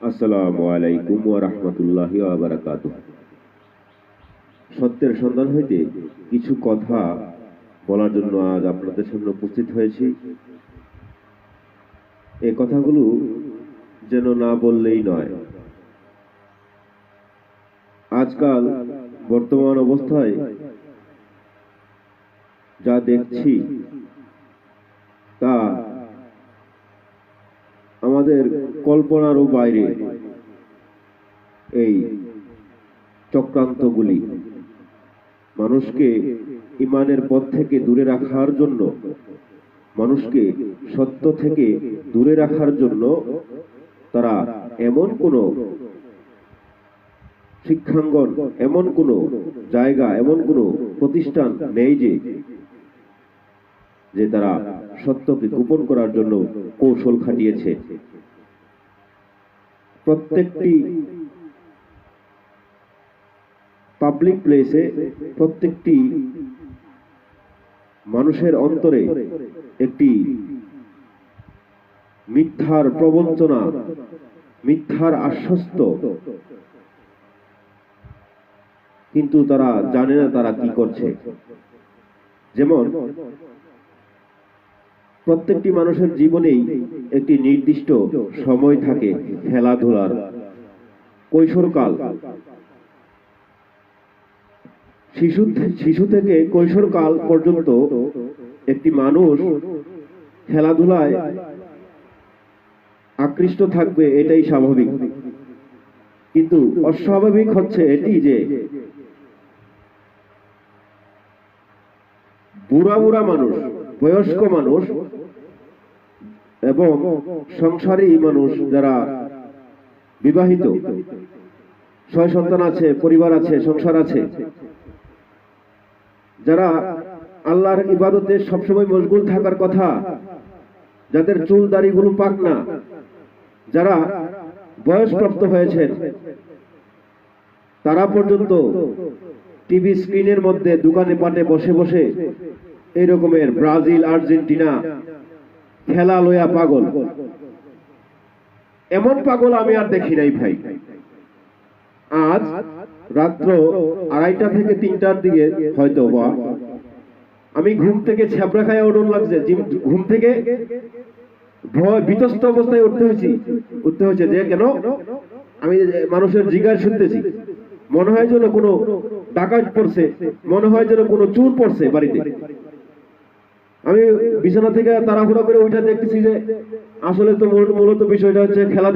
আসসালামু আলাইকুম ওয়া রাহমাতুল্লাহি ওয়া বারাকাতুহু। সত্যের সন্ধান হইতে কিছু কথা বলার জন্য আজ আপনাদের সামনে উপস্থিত হয়েছি। এই কথাগুলো যেন না বললেই নয়। আজকাল বর্তমান অবস্থায় যা দেখছি তা আমাদের কল্পনারও বাইরে। এই চক্রান্তগুলি মানুষকে ঈমানের পথ থেকে দূরে রাখার জন্য, মানুষকে সত্য থেকে দূরে রাখার জন্য তারা এমন কোন শিক্ষাঙ্গন, এমন কোন জায়গা, এমন কোন প্রতিষ্ঠান নেই যে তারা সত্যকে গোপন করার জন্য কৌশল খাটিয়েছে। প্রত্যেকটি পাবলিক প্লেসে, প্রত্যেকটি মানুষের অন্তরে একটি মিথ্যার প্রবঞ্চনা, মিথ্যার আশ্বস্ত, কিন্তু তারা জানে না তারা কি করছে। যেমন প্রত্যেকটি মানুষের জীবনেই একটি নির্দিষ্ট সময় থাকে খেলাধুলার, কৈশোরকাল। শিশু থেকে কৈশোরকাল পর্যন্ত একটি মানুষ খেলাধুলায় আকৃষ্ট থাকবে, এটাই স্বাভাবিক। কিন্তু অস্বাভাবিক হচ্ছে এটি যে বুড়া বুড়া মানুষ, বয়স্ক মানুষ এবং সংসারী মানুষ, যারা বিবাহিত, 6 সন্তান আছে, পরিবার আছে, সংসার আছে, যারা আল্লাহর ইবাদতে সবসময় মশগুল থাকার কথা, যাদের চুল দাড়িগুলো পাক না, যারা বয়সপ্রাপ্ত হয়েছেন, তারা পর্যন্ত টিভি স্ক্রিনের মধ্যে দোকানে পাটে বসে বসে এই রকমের ব্রাজিল, আর্জেন্টিনা খেলা লইয়া পাগল। এমন পাগল আমি আর দেখি নাই ভাই। আজ রাত্র 2:30 থেকে 3টার দিকে হয়তো বা আমি ঘুম থেকে ছ্যাবড়া খাইয়া ওঠন লাগছে। ঘুম থেকে ভয় বিতস্ত অবস্থায় উঠতে হয়েছে যে কেন আমি মানুষের জিজ্ঞাসা শুনতেছি, মনে হয় যেন কোনো ডাকাত পড়ছে, মনে হয় যেন কোনো চোর পড়ছে বাড়িতে। আমি বিছানা থেকে তাড়াহুড়া করে ওইটা দেখতেছি যে আসলে তো মূলত বিষয়টা হচ্ছে খেলা